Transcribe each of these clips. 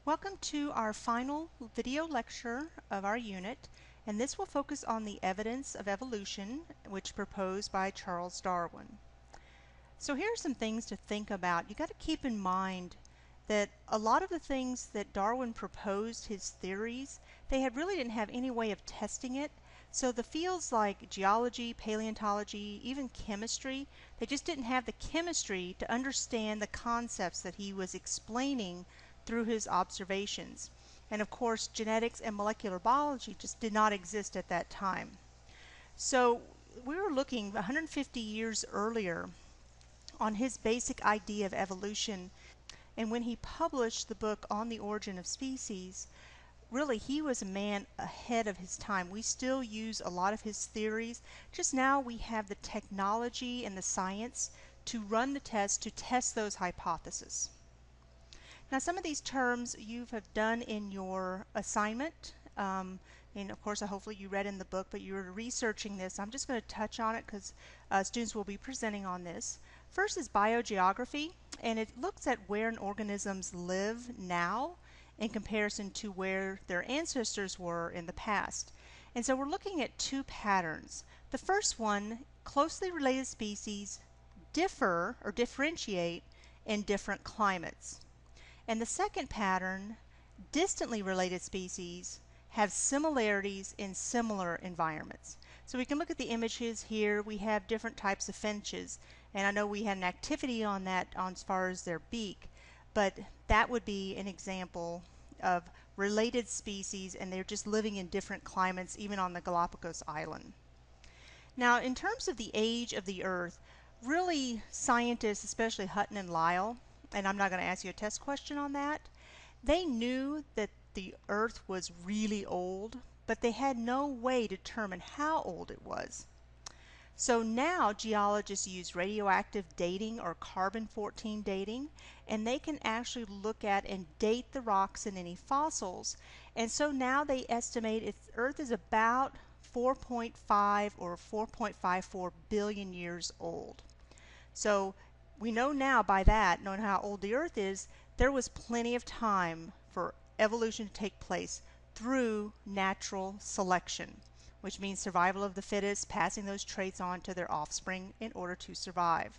Welcome to our final video lecture of our unit, and this will focus on the evidence of evolution, which proposed by Charles Darwin. So here are some things to think about. You got to keep in mind that a lot of the things that Darwin proposed, his theories, they really didn't have any way of testing it. So the fields like geology, paleontology, even chemistry, they just didn't have the chemistry to understand the concepts that he was explaining through his observations. And of course, genetics and molecular biology just did not exist at that time. So we were looking 150 years earlier on his basic idea of evolution, and when he published the book On the Origin of Species, really he was a man ahead of his time. We still use a lot of his theories, just now we have the technology and the science to run the tests to test those hypotheses. Now some of these terms you have done in your assignment, and of course hopefully you read in the book, but you're researching this. I'm just going to touch on it because students will be presenting on this. First is biogeography, and it looks at where organisms live now in comparison to where their ancestors were in the past. And so we're looking at two patterns. The first one, closely related species differ or differentiate in different climates. And the second pattern, distantly related species have similarities in similar environments. So we can look at the images here. We have different types of finches, and I know we had an activity on that as far as their beak, but that would be an example of related species, and they're just living in different climates, even on the Galapagos Island. Now, in terms of the age of the Earth, really scientists, especially Hutton and Lyell, and I'm not going to ask you a test question on that, they knew that the Earth was really old, but they had no way to determine how old it was. So now geologists use radioactive dating or carbon-14 dating, and they can actually look at and date the rocks and any fossils. And so now they estimate if Earth is about 4.5 or 4.54 billion years old. So we know now by that, knowing how old the Earth is, there was plenty of time for evolution to take place through natural selection, which means survival of the fittest, passing those traits on to their offspring in order to survive.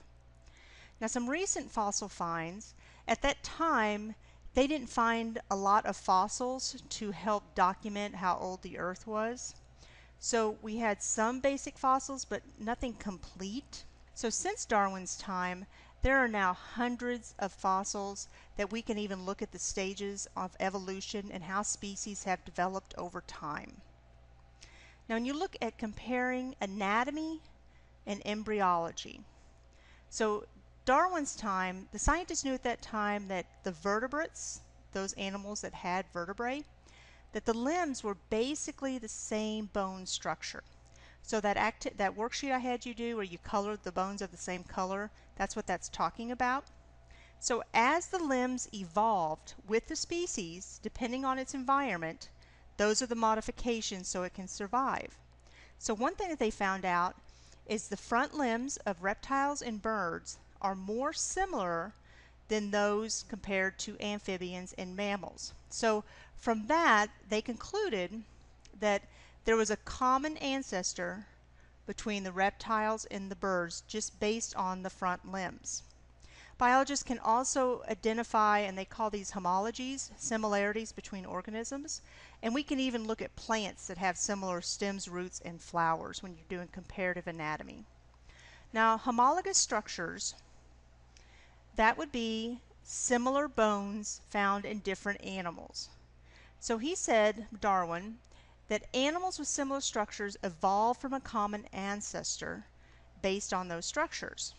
Now some recent fossil finds, at that time they didn't find a lot of fossils to help document how old the Earth was. So we had some basic fossils, but nothing complete. So since Darwin's time, there are now hundreds of fossils that we can even look at the stages of evolution and how species have developed over time. Now when you look at comparing anatomy and embryology, so Darwin's time, the scientists knew at that time that the vertebrates, those animals that had vertebrae, that the limbs were basically the same bone structure. So that worksheet I had you do where you colored the bones of the same color, that's what that's talking about. So as the limbs evolved with the species, depending on its environment, those are the modifications so it can survive. So one thing that they found out is the front limbs of reptiles and birds are more similar than those compared to amphibians and mammals. So from that, they concluded that there was a common ancestor between the reptiles and the birds just based on the front limbs. Biologists can also identify, and they call these homologies, similarities between organisms, and we can even look at plants that have similar stems, roots, and flowers when you're doing comparative anatomy. Now, homologous structures, that would be similar bones found in different animals. So he said, Darwin, that animals with similar structures evolved from a common ancestor based on those structures.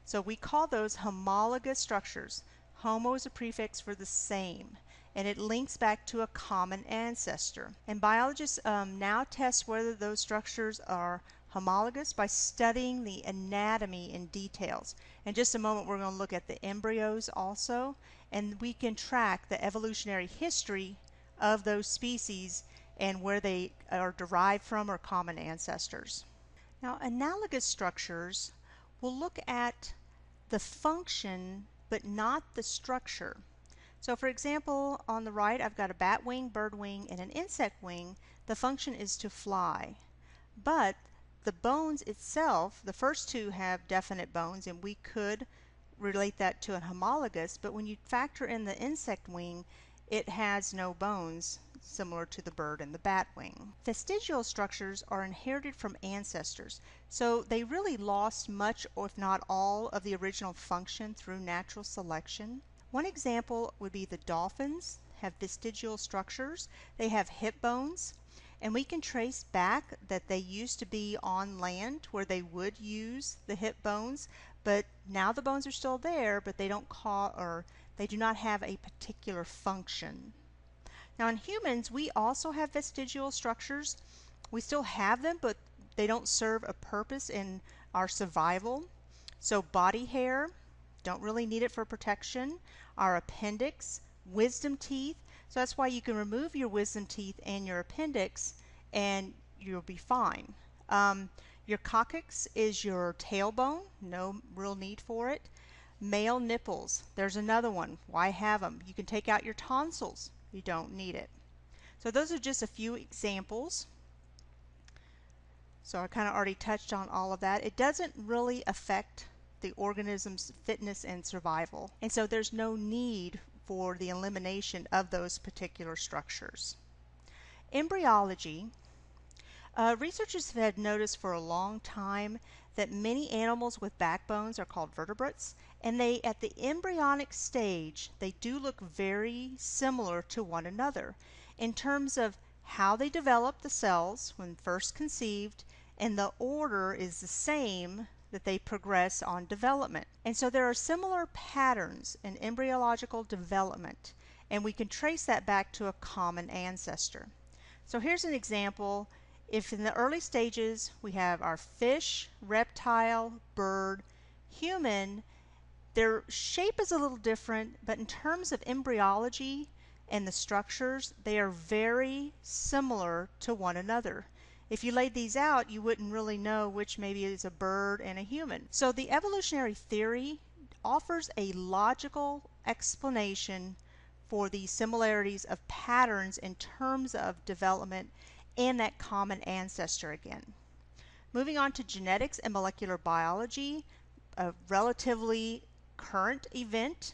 So we call those homologous structures. Homo is a prefix for the same, and it links back to a common ancestor. And biologists now test whether those structures are homologous by studying the anatomy in details. In just a moment we're going to look at the embryos also, and we can track the evolutionary history of those species and where they are derived from or common ancestors. Now analogous structures will look at the function but not the structure. So for example, on the right I've got a bat wing, bird wing, and an insect wing. The function is to fly. But the bones itself, the first two have definite bones, and we could relate that to an homologous, but when you factor in the insect wing, it has no bones, similar to the bird and the bat wing. Vestigial structures are inherited from ancestors, so they really lost much, or if not all, of the original function through natural selection. One example would be the dolphins have vestigial structures. They have hip bones, and we can trace back that they used to be on land where they would use the hip bones, but now the bones are still there, but they do not have a particular function. Now in humans, we also have vestigial structures. We still have them, but they don't serve a purpose in our survival. So body hair, don't really need it for protection. Our appendix, wisdom teeth, so that's why you can remove your wisdom teeth and your appendix and you'll be fine. Your coccyx is your tailbone, no real need for it. Male nipples, there's another one. Why have them? You can take out your tonsils. You don't need it. So those are just a few examples. So I kind of already touched on all of that. It doesn't really affect the organism's fitness and survival, and so there's no need for the elimination of those particular structures. Embryology. Researchers have had noticed for a long time that many animals with backbones are called vertebrates, and at the embryonic stage, they do look very similar to one another in terms of how they develop the cells when first conceived, and the order is the same that they progress on development. And so there are similar patterns in embryological development, and we can trace that back to a common ancestor. So here's an example. If in the early stages we have our fish, reptile, bird, human, their shape is a little different, but in terms of embryology and the structures, they are very similar to one another. If you laid these out, you wouldn't really know which maybe is a bird and a human. So the evolutionary theory offers a logical explanation for the similarities of patterns in terms of development and that common ancestor again. Moving on to genetics and molecular biology, a relatively current event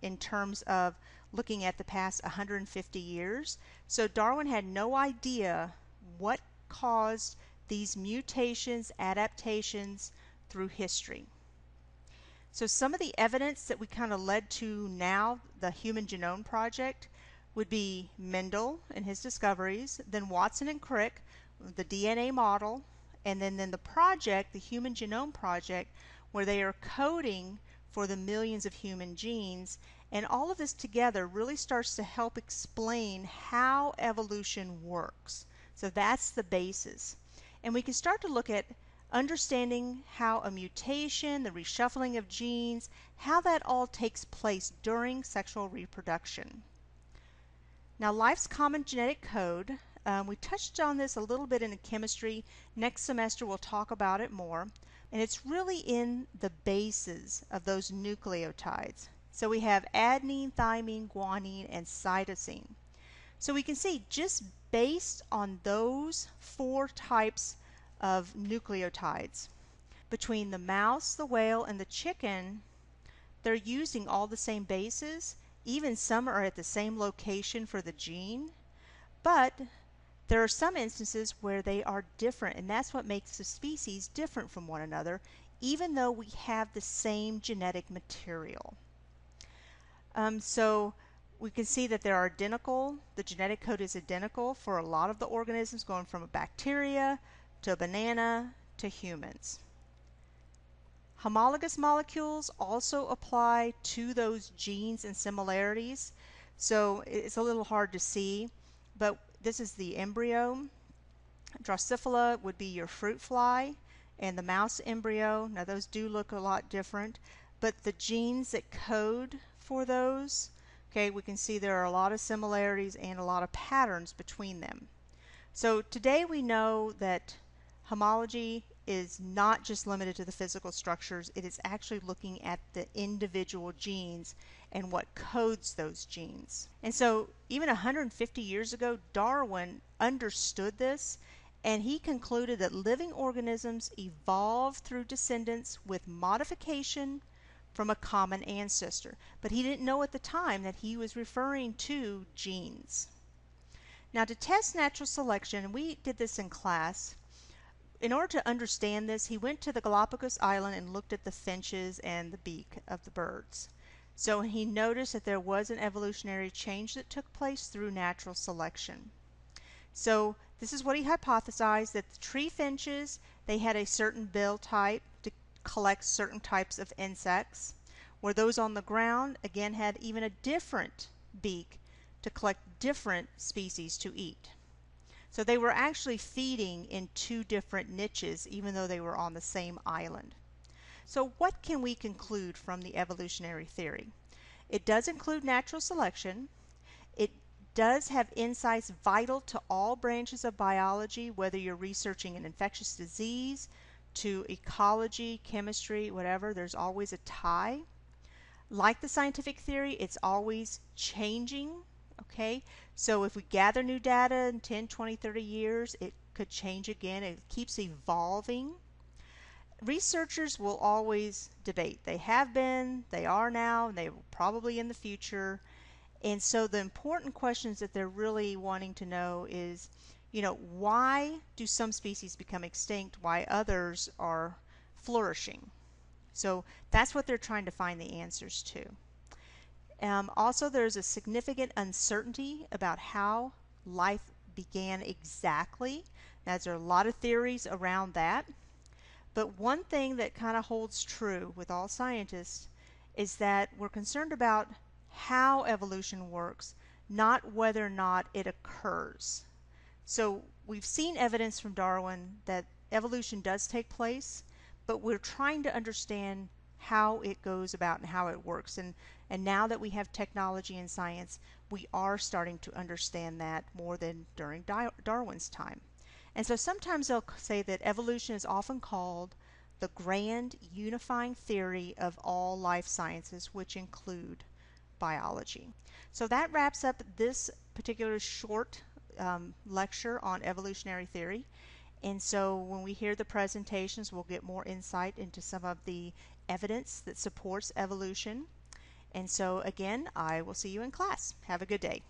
in terms of looking at the past 150 years. So Darwin had no idea what caused these mutations, adaptations through history. So some of the evidence that we kind of led to now, the Human Genome Project, would be Mendel and his discoveries, then Watson and Crick, the DNA model, and then the project, the Human Genome Project, where they are coding for the millions of human genes. And all of this together really starts to help explain how evolution works. So that's the basis. And we can start to look at understanding how a mutation, the reshuffling of genes, how that all takes place during sexual reproduction. Now, life's common genetic code, we touched on this a little bit in chemistry. Next semester we'll talk about it more. And it's really in the bases of those nucleotides. So we have adenine, thymine, guanine, and cytosine. So we can see just based on those four types of nucleotides, between the mouse, the whale, and the chicken, they're using all the same bases. Even some are at the same location for the gene, but there are some instances where they are different, and that's what makes the species different from one another, even though we have the same genetic material. So we can see that they're identical. The genetic code is identical for a lot of the organisms, going from a bacteria to a banana to humans. Homologous molecules also apply to those genes and similarities, so it's a little hard to see, but this is the embryo. Drosophila would be your fruit fly, and the mouse embryo. Now those do look a lot different, but the genes that code for those, okay, we can see there are a lot of similarities and a lot of patterns between them. So today we know that homology is not just limited to the physical structures, it is actually looking at the individual genes and what codes those genes. And so even 150 years ago, Darwin understood this, and he concluded that living organisms evolved through descendants with modification from a common ancestor. But he didn't know at the time that he was referring to genes. Now, to test natural selection, and we did this in class, in order to understand this, he went to the Galapagos Island and looked at the finches and the beak of the birds. So he noticed that there was an evolutionary change that took place through natural selection. So this is what he hypothesized, that the tree finches, they had a certain bill type to collect certain types of insects, where those on the ground again had even a different beak to collect different species to eat. So they were actually feeding in two different niches even though they were on the same island. So what can we conclude from the evolutionary theory? It does include natural selection. It does have insights vital to all branches of biology, whether you're researching an infectious disease, to ecology, chemistry, whatever. There's always a tie. Like the scientific theory, it's always changing. Okay, so if we gather new data in 10, 20, 30 years, it could change again. It keeps evolving. Researchers will always debate. They have been, they are now, and they will probably in the future. And so the important questions that they're really wanting to know is, why do some species become extinct, why others are flourishing? So that's what they're trying to find the answers to. Also, there's a significant uncertainty about how life began exactly. Now, there are a lot of theories around that. But one thing that kind of holds true with all scientists is that we're concerned about how evolution works, not whether or not it occurs. So we've seen evidence from Darwin that evolution does take place, but we're trying to understand how it goes about and how it works. And now that we have technology and science, we are starting to understand that more than during Darwin's time. And so sometimes they'll say that evolution is often called the grand unifying theory of all life sciences, which include biology. So that wraps up this particular short lecture on evolutionary theory. And so when we hear the presentations, we'll get more insight into some of the evidence that supports evolution. And so again, I will see you in class. Have a good day.